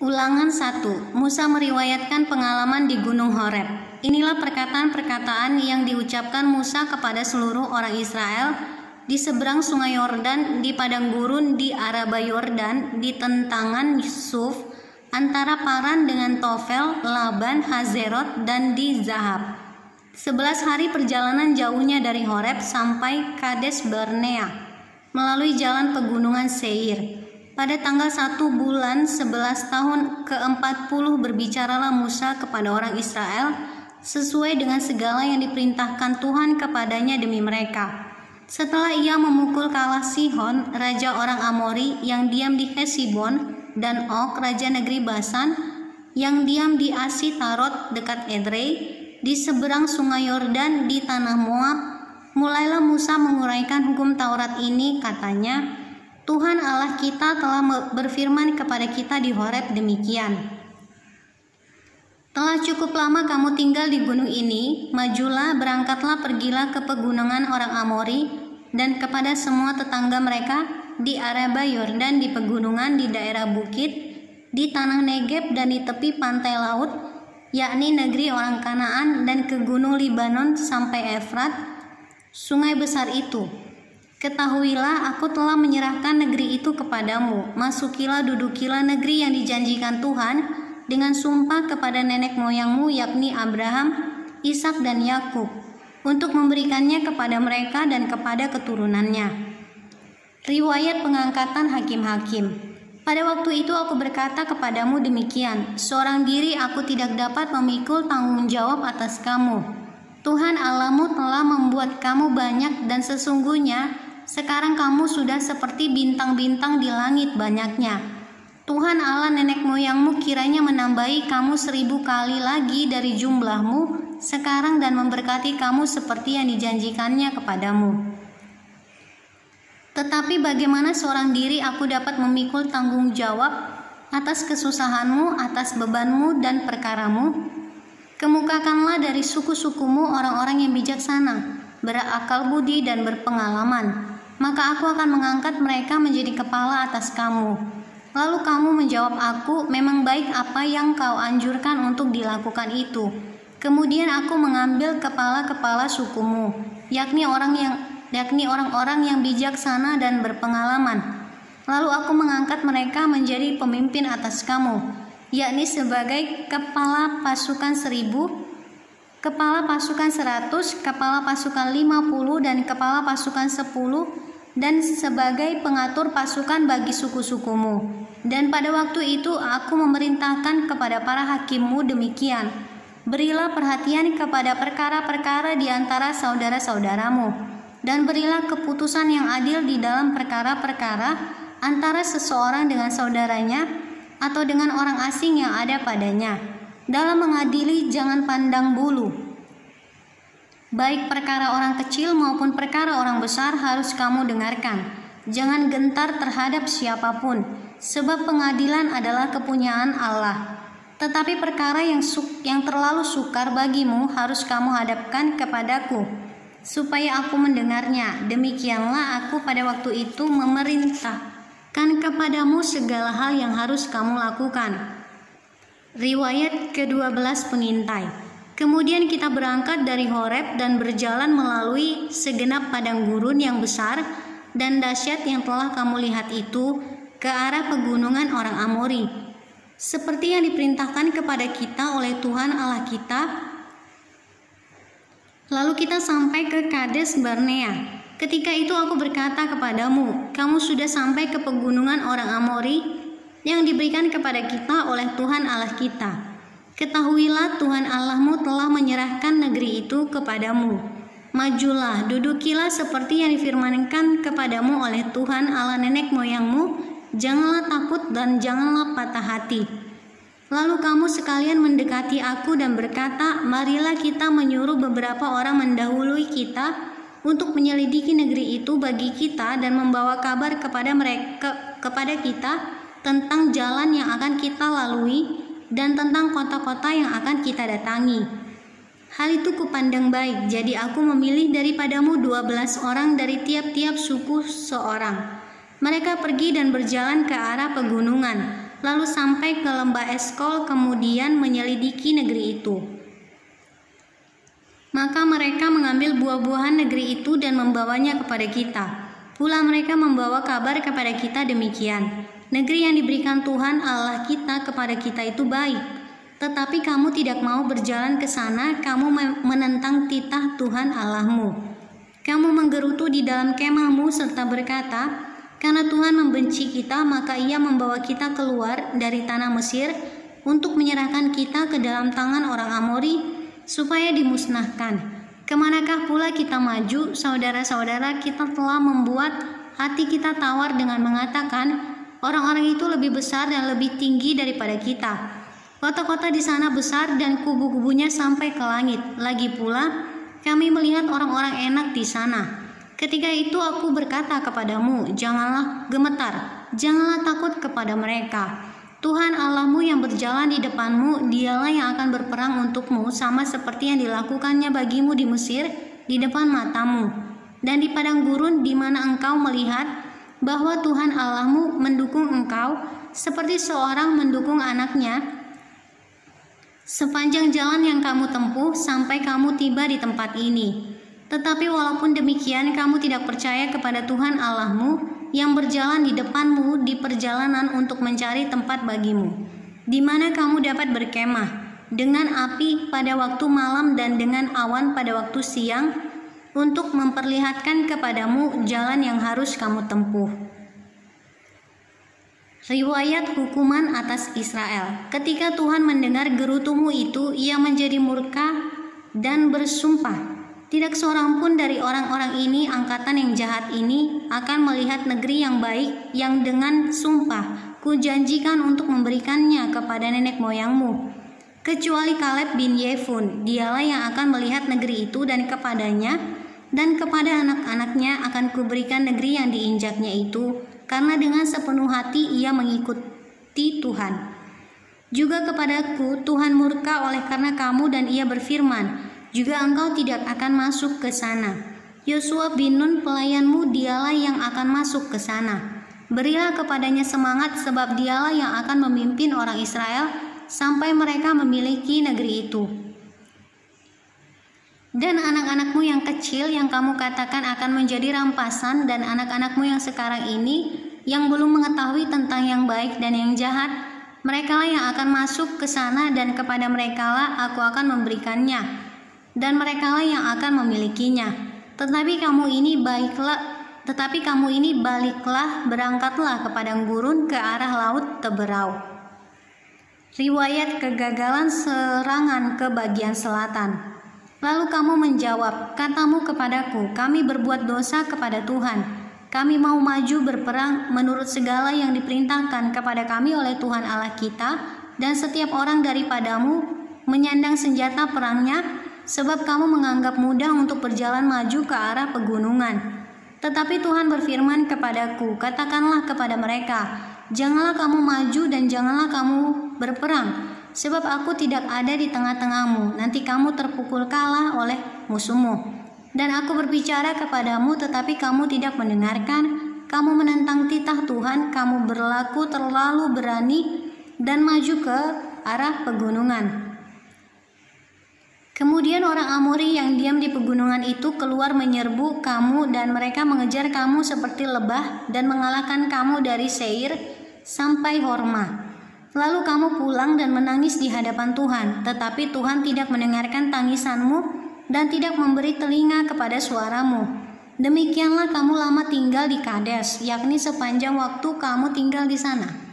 Ulangan 1. Musa meriwayatkan pengalaman di Gunung Horeb. Inilah perkataan-perkataan yang diucapkan Musa kepada seluruh orang Israel di seberang sungai Yordan, di padang gurun di Araba Yordan, di tentangan Suf, antara Paran dengan Tofel, Laban, Hazerot, dan di Zahab. 11 hari perjalanan jauhnya dari Horeb sampai Kades Barnea, melalui jalan pegunungan Seir. Pada tanggal 1 bulan 11 tahun ke-40 berbicaralah Musa kepada orang Israel sesuai dengan segala yang diperintahkan Tuhan kepadanya demi mereka. Setelah ia memukul kalah Sihon, raja orang Amori yang diam di Hesibon, dan Og, raja negeri Basan yang diam di Asitarot dekat Edrei, di seberang sungai Yordan di tanah Moab, mulailah Musa menguraikan hukum Taurat ini, katanya, Tuhan Allah kita telah berfirman kepada kita di Horeb demikian. Telah cukup lama kamu tinggal di gunung ini, majulah, berangkatlah, pergilah ke pegunungan orang Amori dan kepada semua tetangga mereka di Araba Yordan, di pegunungan, di daerah bukit, di tanah Negeb dan di tepi pantai laut, yakni negeri orang Kanaan, dan ke gunung Libanon sampai Efrat, sungai besar itu. Ketahuilah, aku telah menyerahkan negeri itu kepadamu. Masukilah, dudukilah negeri yang dijanjikan Tuhan dengan sumpah kepada nenek moyangmu, yakni Abraham, Ishak, dan Yakub, untuk memberikannya kepada mereka dan kepada keturunannya. Riwayat pengangkatan hakim-hakim. Pada waktu itu aku berkata kepadamu demikian, seorang diri aku tidak dapat memikul tanggung jawab atas kamu. Tuhan Allahmu telah membuat kamu banyak, dan sesungguhnya sekarang kamu sudah seperti bintang-bintang di langit banyaknya. Tuhan Allah nenek moyangmu kiranya menambahi kamu 1000 kali lagi dari jumlahmu sekarang dan memberkati kamu seperti yang dijanjikannya kepadamu. Tetapi bagaimana seorang diri aku dapat memikul tanggung jawab atas kesusahanmu, atas bebanmu dan perkaramu? Kemukakanlah dari suku-sukumu orang-orang yang bijaksana, berakal budi dan berpengalaman, maka aku akan mengangkat mereka menjadi kepala atas kamu. Lalu kamu menjawab aku, memang baik apa yang kau anjurkan untuk dilakukan itu. Kemudian aku mengambil kepala-kepala sukumu, yakni orang-orang yang bijaksana dan berpengalaman. Lalu aku mengangkat mereka menjadi pemimpin atas kamu, yakni sebagai kepala pasukan 1000, kepala pasukan 100, kepala pasukan 50, dan kepala pasukan 10, dan sebagai pengatur pasukan bagi suku-sukumu. Dan pada waktu itu aku memerintahkan kepada para hakimmu demikian, berilah perhatian kepada perkara-perkara di antara saudara-saudaramu, dan berilah keputusan yang adil di dalam perkara-perkara antara seseorang dengan saudaranya atau dengan orang asing yang ada padanya. Dalam mengadili jangan pandang bulu. Baik perkara orang kecil maupun perkara orang besar harus kamu dengarkan. Jangan gentar terhadap siapapun, sebab pengadilan adalah kepunyaan Allah. Tetapi perkara yang terlalu sukar bagimu harus kamu hadapkan kepadaku, supaya aku mendengarnya. Demikianlah aku pada waktu itu memerintahkan kepadamu segala hal yang harus kamu lakukan. Riwayat ke-12 pengintai. Kemudian kita berangkat dari Horeb dan berjalan melalui segenap padang gurun yang besar dan dahsyat yang telah kamu lihat itu ke arah pegunungan orang Amori, seperti yang diperintahkan kepada kita oleh Tuhan Allah kita. Lalu kita sampai ke Kades Barnea. Ketika itu aku berkata kepadamu, kamu sudah sampai ke pegunungan orang Amori yang diberikan kepada kita oleh Tuhan Allah kita. Ketahuilah, Tuhan Allahmu telah menyerahkan negeri itu kepadamu. Majulah, dudukilah seperti yang difirmankan kepadamu oleh Tuhan Allah nenek moyangmu. Janganlah takut dan janganlah patah hati. Lalu kamu sekalian mendekati aku dan berkata, marilah kita menyuruh beberapa orang mendahului kita untuk menyelidiki negeri itu bagi kita dan membawa kabar kepada kita tentang jalan yang akan kita lalui dan tentang kota-kota yang akan kita datangi. Hal itu kupandang baik, jadi aku memilih daripadamu 12 orang dari tiap-tiap suku seorang. Mereka pergi dan berjalan ke arah pegunungan. lalu sampai ke lembah Eskol, kemudian menyelidiki negeri itu. Maka mereka mengambil buah-buahan negeri itu dan membawanya kepada kita. Pula mereka membawa kabar kepada kita demikian, negeri yang diberikan Tuhan Allah kita kepada kita itu baik. Tetapi kamu tidak mau berjalan ke sana, kamu menentang titah Tuhan Allahmu. Kamu menggerutu di dalam kemahmu serta berkata, karena Tuhan membenci kita, maka Ia membawa kita keluar dari tanah Mesir untuk menyerahkan kita ke dalam tangan orang Amori supaya dimusnahkan. Kemanakah pula kita maju, saudara-saudara, kita telah membuat hati kita tawar dengan mengatakan, orang-orang itu lebih besar dan lebih tinggi daripada kita. Kota-kota di sana besar dan kubu-kubunya sampai ke langit. Lagi pula, kami melihat orang-orang enak di sana. Ketika itu aku berkata kepadamu, janganlah gemetar, janganlah takut kepada mereka. Tuhan Allahmu yang berjalan di depanmu, Dialah yang akan berperang untukmu, sama seperti yang dilakukannya bagimu di Mesir, di depan matamu. Dan di padang gurun di mana engkau melihat bahwa Tuhan Allahmu mendukung engkau, seperti seorang mendukung anaknya, sepanjang jalan yang kamu tempuh sampai kamu tiba di tempat ini. Tetapi walaupun demikian, kamu tidak percaya kepada Tuhan Allahmu yang berjalan di depanmu di perjalanan untuk mencari tempat bagimu, di mana kamu dapat berkemah, dengan api pada waktu malam dan dengan awan pada waktu siang, untuk memperlihatkan kepadamu jalan yang harus kamu tempuh. Riwayat hukuman atas Israel. Ketika Tuhan mendengar gerutumu itu, Ia menjadi murka dan bersumpah, tidak seorang pun dari orang-orang ini, angkatan yang jahat ini, akan melihat negeri yang baik yang dengan sumpah kujanjikan untuk memberikannya kepada nenek moyangmu, kecuali Kaleb bin Yefun. Dialah yang akan melihat negeri itu, dan kepadanya dan kepada anak-anaknya akan kuberikan negeri yang diinjaknya itu, karena dengan sepenuh hati ia mengikuti Tuhan. Juga kepadaku Tuhan murka oleh karena kamu, dan Ia berfirman, juga engkau tidak akan masuk ke sana. Yosua bin Nun pelayanmu, dialah yang akan masuk ke sana. Berilah kepadanya semangat, sebab dialah yang akan memimpin orang Israel sampai mereka memiliki negeri itu. Dan anak-anakmu yang kecil yang kamu katakan akan menjadi rampasan, dan anak-anakmu yang sekarang ini yang belum mengetahui tentang yang baik dan yang jahat, merekalah yang akan masuk ke sana, dan kepada merekalah aku akan memberikannya, dan merekalah yang akan memilikinya. Tetapi kamu ini baliklah, berangkatlah ke padang gurun, ke arah laut Teberau. Riwayat kegagalan serangan ke bagian selatan. Lalu kamu menjawab, katamu kepadaku, kami berbuat dosa kepada Tuhan. Kami mau maju berperang menurut segala yang diperintahkan kepada kami oleh Tuhan Allah kita, dan setiap orang daripadamu menyandang senjata perangnya, sebab kamu menganggap mudah untuk berjalan maju ke arah pegunungan. Tetapi Tuhan berfirman kepadaku, katakanlah kepada mereka, janganlah kamu maju dan janganlah kamu berperang, sebab aku tidak ada di tengah-tengahmu, nanti kamu terpukul kalah oleh musuhmu. Dan aku berbicara kepadamu, tetapi kamu tidak mendengarkan, kamu menentang titah Tuhan, kamu berlaku terlalu berani dan maju ke arah pegunungan. Kemudian orang Amori yang diam di pegunungan itu keluar menyerbu kamu, dan mereka mengejar kamu seperti lebah dan mengalahkan kamu dari Seir sampai Horma. Lalu kamu pulang dan menangis di hadapan Tuhan, tetapi Tuhan tidak mendengarkan tangisanmu dan tidak memberi telinga kepada suaramu. Demikianlah kamu lama tinggal di Kades, yakni sepanjang waktu kamu tinggal di sana.